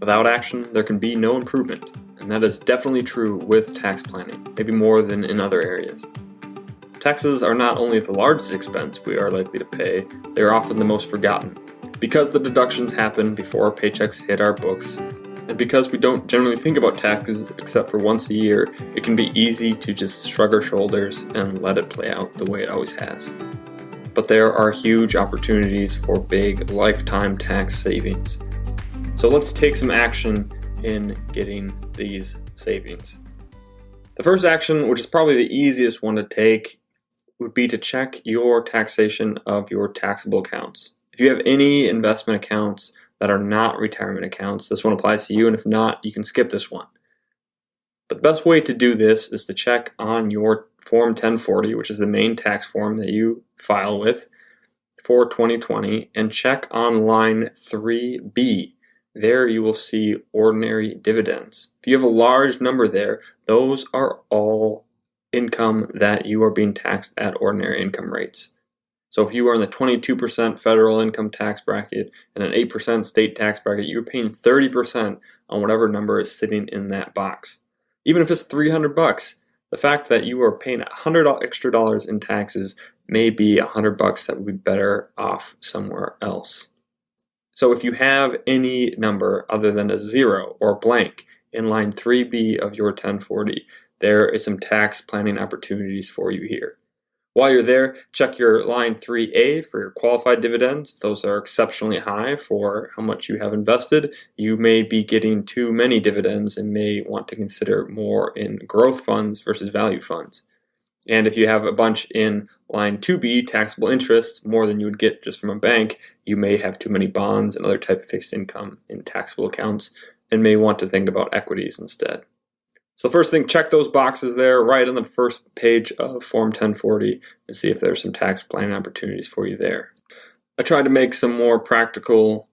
Without action, there can be no improvement, and that is definitely true with tax planning, maybe more than in other areas. Taxes are not only the largest expense we are likely to pay, they are often the most forgotten. Because the deductions happen before our paychecks hit our books, and because we don't generally think about taxes except for once a year, it can be easy to just shrug our shoulders and let it play out the way it always has. But there are huge opportunities for big lifetime tax savings. So let's take some action in getting these savings. The first action, which is probably the easiest one to take, would be to check your taxation of your taxable accounts. If you have any investment accounts that are not retirement accounts, this one applies to you, and if not, you can skip this one. But the best way to do this is to check on your Form 1040, which is the main tax form that you file with for 2020, and check on line 3B. There you will see ordinary dividends. If you have a large number there, those are all income that you are being taxed at ordinary income rates. So if you are in the 22% federal income tax bracket and an 8% state tax bracket, you're paying 30% on whatever number is sitting in that box. Even if it's $300, the fact that you are paying $100 extra in taxes may be $100 that would be better off somewhere else. So if you have any number other than a zero or blank in line 3B of your 1040, there is some tax planning opportunities for you here. While you're there, check your line 3A for your qualified dividends. If those are exceptionally high for how much you have invested, you may be getting too many dividends and may want to consider more in growth funds versus value funds. And if you have a bunch in line 2B, taxable interest, more than you would get just from a bank, you may have too many bonds and other type of fixed income in taxable accounts and may want to think about equities instead. So first thing, check those boxes there right on the first page of Form 1040 and see if there's some tax planning opportunities for you there. I tried to make some more practical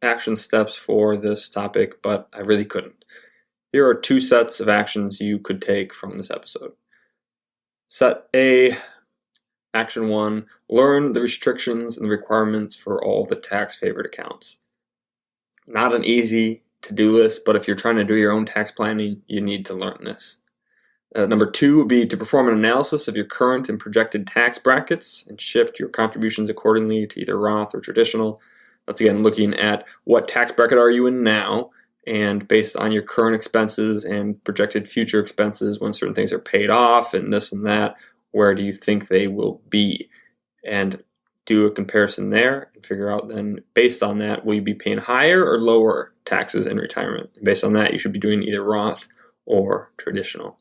action steps for this topic, but I really couldn't. Here are two sets of actions you could take from this episode. Set A, Action 1, learn the restrictions and the requirements for all the tax-favored accounts. Not an easy to-do list, but if you're trying to do your own tax planning, you need to learn this. Number 2 would be to perform an analysis of your current and projected tax brackets and shift your contributions accordingly to either Roth or traditional. That's again looking at what tax bracket are you in now, and based on your current expenses and projected future expenses when certain things are paid off and this and that, where do you think they will be? And do a comparison there and figure out then, based on that, will you be paying higher or lower taxes in retirement? And based on that, you should be doing either Roth or traditional.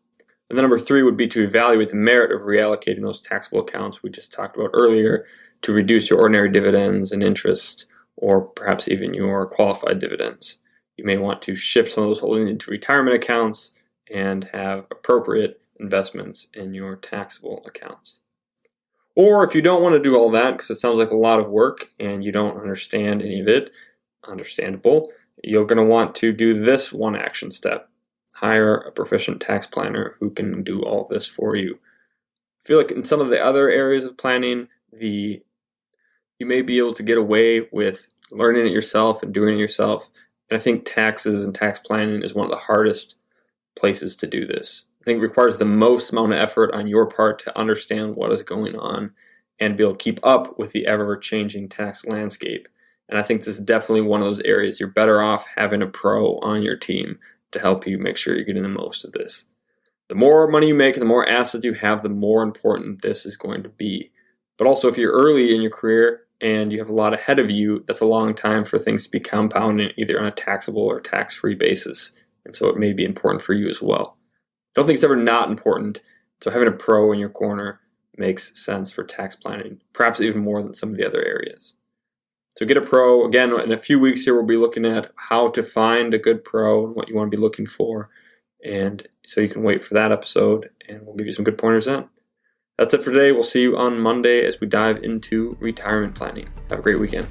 And then number 3 would be to evaluate the merit of reallocating those taxable accounts we just talked about earlier to reduce your ordinary dividends and interest, or perhaps even your qualified dividends. You may want to shift some of those holdings into retirement accounts and have appropriate investments in your taxable accounts. Or if you don't want to do all that, because it sounds like a lot of work and you don't understand any of it, understandable, you're going to want to do this one action step. Hire a proficient tax planner who can do all this for you. I feel like in some of the other areas of planning, you may be able to get away with learning it yourself and doing it yourself. And I think taxes and tax planning is one of the hardest places to do this. I think it requires the most amount of effort on your part to understand what is going on and be able to keep up with the ever-changing tax landscape. And I think this is definitely one of those areas you're better off having a pro on your team to help you make sure you're getting the most of this. The more money you make and the more assets you have, the more important this is going to be. But also if you're early in your career and you have a lot ahead of you, that's a long time for things to be compounding either on a taxable or tax-free basis. And so it may be important for you as well. I don't think it's ever not important, so having a pro in your corner makes sense for tax planning, perhaps even more than some of the other areas. So get a pro. Again, in a few weeks here, we'll be looking at how to find a good pro and what you want to be looking for. And so you can wait for that episode, and we'll give you some good pointers then. That's it for today. We'll see you on Monday as we dive into retirement planning. Have a great weekend.